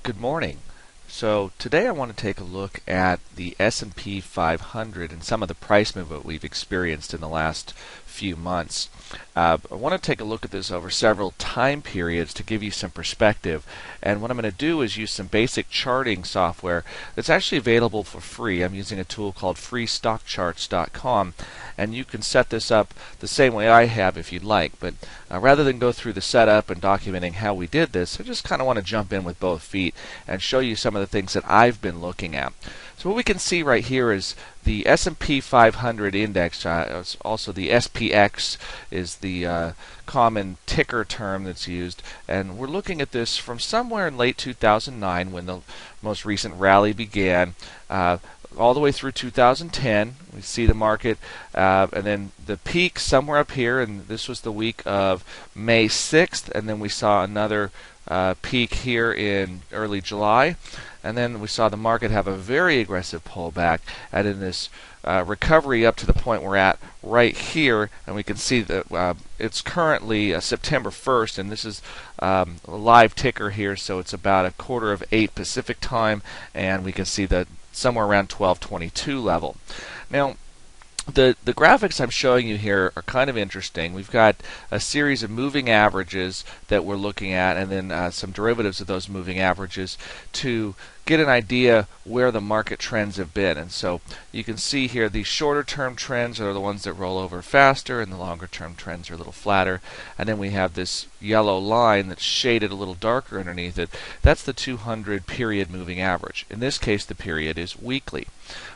Good morning. So today I want to take a look at the S&P 500 and some of the price movement we've experienced in the last few months. I want to take a look at this over several time periods to give you some perspective. And what I'm going to do is use some basic charting software that's actually available for free. I'm using a tool called freestockcharts.com, and you can set this up the same way I have if you'd like. But rather than go through the setup and documenting how we did this, I just kind of want to jump in with both feet and show you some of the things that I've been looking at. So what we can see right here is the S&P 500 index, also the SPX is the common ticker term that's used, and we're looking at this from somewhere in late 2009 when the most recent rally began, all the way through 2010. We see the market, and then the peak somewhere up here, and this was the week of May 6th, and then we saw another peak here in early July, and then we saw the market have a very aggressive pullback, and in this recovery up to the point we're at right here, and we can see that it's currently September 1st, and this is a live ticker here, so it's about 7:45 Pacific time, and we can see that somewhere around 1222 level. Now, the graphics I'm showing you here are kind of interesting. We've got a series of moving averages that we're looking at, and then some derivatives of those moving averages to get an idea where the market trends have been. And so you can see here these shorter term trends are the ones that roll over faster, and the longer term trends are a little flatter. And then we have this yellow line that's shaded a little darker underneath it. That's the 200 period moving average. In this case, the period is weekly.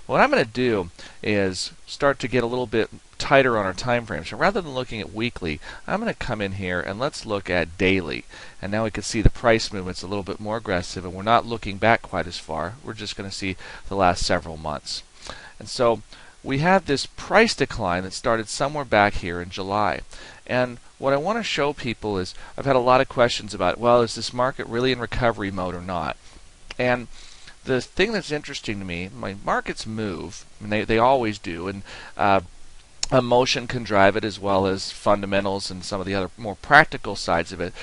What I'm going to do is start to get a little bit tighter on our time frame. So rather than looking at weekly, I'm going to come in here and let's look at daily. And now we can see the price movement's a little bit more aggressive, and we're not looking back quite as far. We're just going to see the last several months. And so we have this price decline that started somewhere back here in July. And what I want to show people is, I've had a lot of questions about, well, is this market really in recovery mode or not? And the thing that's interesting to me, my markets move, and they always do, and emotion can drive it as well as fundamentals and some of the other more practical sides of it.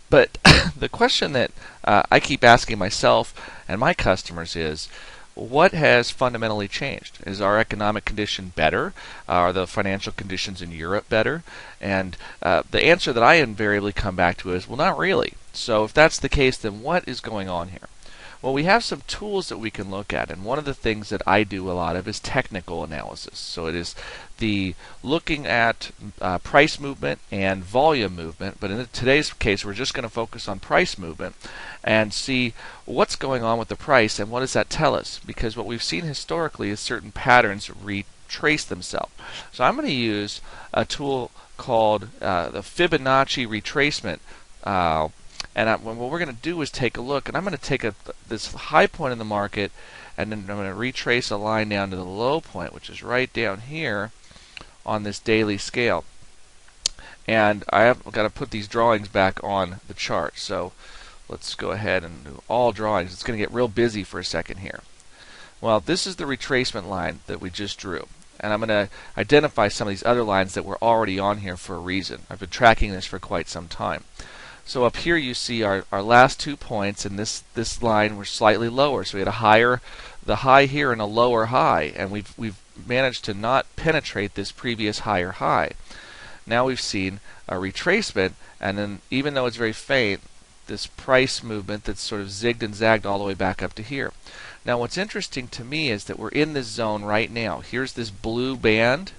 But the question that I keep asking myself and my customers is, what has fundamentally changed? Is our economic condition better? Are the financial conditions in Europe better? And the answer that I invariably come back to is, well, not really. So if that's the case, then what is going on here? Well, we have some tools that we can look at, and one of the things that I do a lot of is technical analysis. So it is the looking at price movement and volume movement, but in today's case we're just going to focus on price movement and see what's going on with the price and what does that tell us, because what we've seen historically is certain patterns retrace themselves. So I'm going to use a tool called the Fibonacci retracement. And what we're going to do is take a look, and I'm going to take this high point in the market, and then I'm going to retrace a line down to the low point, which is right down here on this daily scale. And I've got to put these drawings back on the chart. So let's go ahead and do all drawings. It's going to get real busy for a second here. Well, this is the retracement line that we just drew. And I'm going to identify some of these other lines that were already on here for a reason. I've been tracking this for quite some time. So up here you see our last 2 points, and this line were slightly lower. So we had the high here and a lower high, and we've managed to not penetrate this previous higher high. Now we've seen a retracement, and then even though it's very faint, this price movement that's sort of zigged and zagged all the way back up to here. Now what's interesting to me is that we're in this zone right now. Here's this blue band,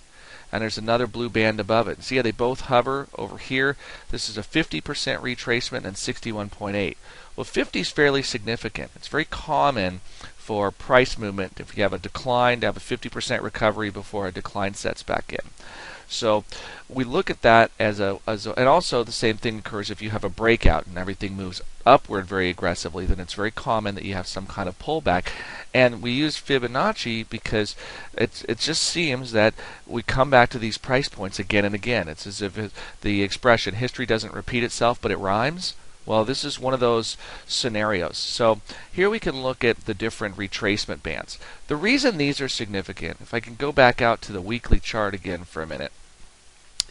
and there's another blue band above it. See how they both hover over here? This is a 50% retracement and 61.8. Well, 50 is fairly significant. It's very common for price movement, if you have a decline, to have a 50% recovery before a decline sets back in. So we look at that and also the same thing occurs if you have a breakout and everything moves upward very aggressively, then it's very common that you have some kind of pullback. And we use Fibonacci because it just seems that we come back to these price points again and again. It's as if the expression, history doesn't repeat itself, but it rhymes. Well, this is one of those scenarios. So here we can look at the different retracement bands. The reason these are significant, if I can go back out to the weekly chart again for a minute,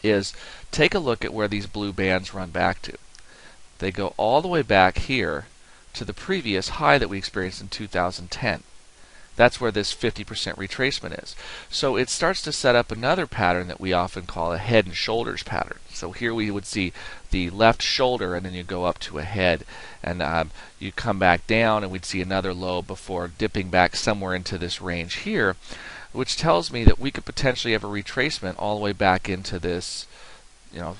is take a look at where these blue bands run back to. They go all the way back here to the previous high that we experienced in 2010. That's where this 50% retracement is. So it starts to set up another pattern that we often call a head and shoulders pattern. So here we would see the left shoulder, and then you go up to a head, and you come back down, and we'd see another low before dipping back somewhere into this range here, which tells me that we could potentially have a retracement all the way back into this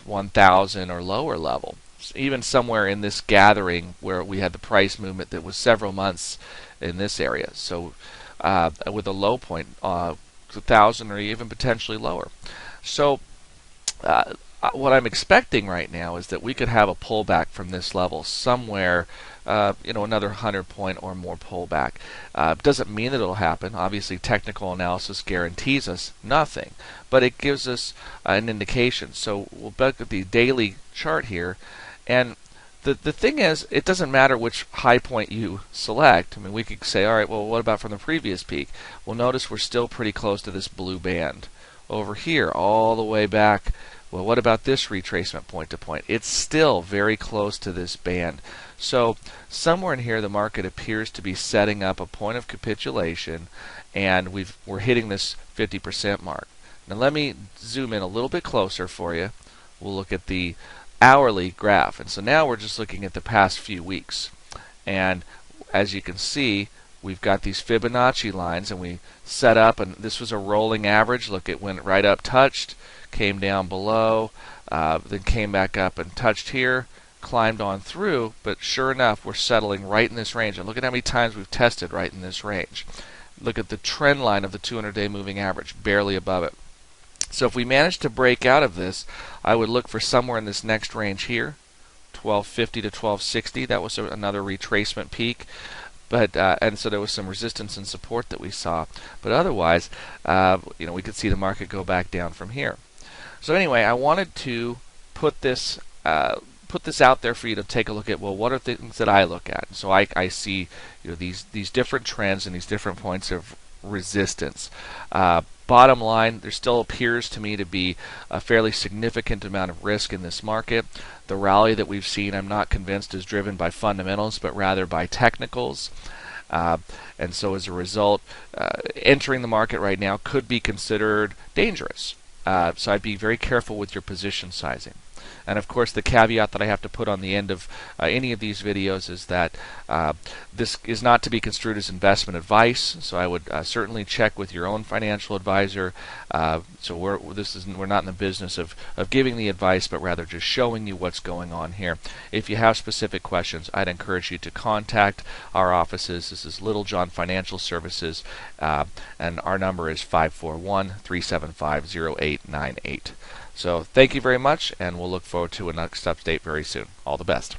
1,000 or lower level, even somewhere in this gathering where we had the price movement that was several months in this area. So with a low point, 1,000 or even potentially lower. So what I'm expecting right now is that we could have a pullback from this level somewhere, another 100-point or more pullback. Doesn't mean that it'll happen. Obviously, technical analysis guarantees us nothing, but it gives us an indication. So we'll look at the daily chart here, and the thing is, it doesn't matter which high point you select. I mean, we could say, all right, well, what about from the previous peak? Well, notice we're still pretty close to this blue band. Over here, all the way back, well, what about this retracement point to point? It's still very close to this band. So somewhere in here, the market appears to be setting up a point of capitulation, and we're hitting this 50% mark. Now let me zoom in a little bit closer for you. We'll look at the hourly graph, and so now we're just looking at the past few weeks, and as you can see, we've got these Fibonacci lines, and we set up, and this was a rolling average. Look, it went right up, touched, came down below, then came back up and touched here, climbed on through, but sure enough, we're settling right in this range. And look at how many times we've tested right in this range. Look at the trend line of the 200-day moving average, barely above it. So if we manage to break out of this, I would look for somewhere in this next range here, 1250 to 1260. That was another retracement peak. But and so there was some resistance and support that we saw. But otherwise, we could see the market go back down from here. So anyway, I wanted to put this out there for you to take a look at. Well, what are things that I look at? And so I see these different trends and these different points of resistance. Bottom line, there still appears to me to be a fairly significant amount of risk in this market. The rally that we've seen, I'm not convinced is driven by fundamentals, but rather by technicals. And so as a result, entering the market right now could be considered dangerous. So I'd be very careful with your position sizing. And of course, the caveat that I have to put on the end of any of these videos is that this is not to be construed as investment advice. So I would certainly check with your own financial advisor. So we're not in the business of giving the advice, but rather just showing you what's going on here. If you have specific questions, I'd encourage you to contact our offices. This is Little John Financial Services, and our number is 541-375-0898. So thank you very much, and we'll look forward to a next update very soon. All the best.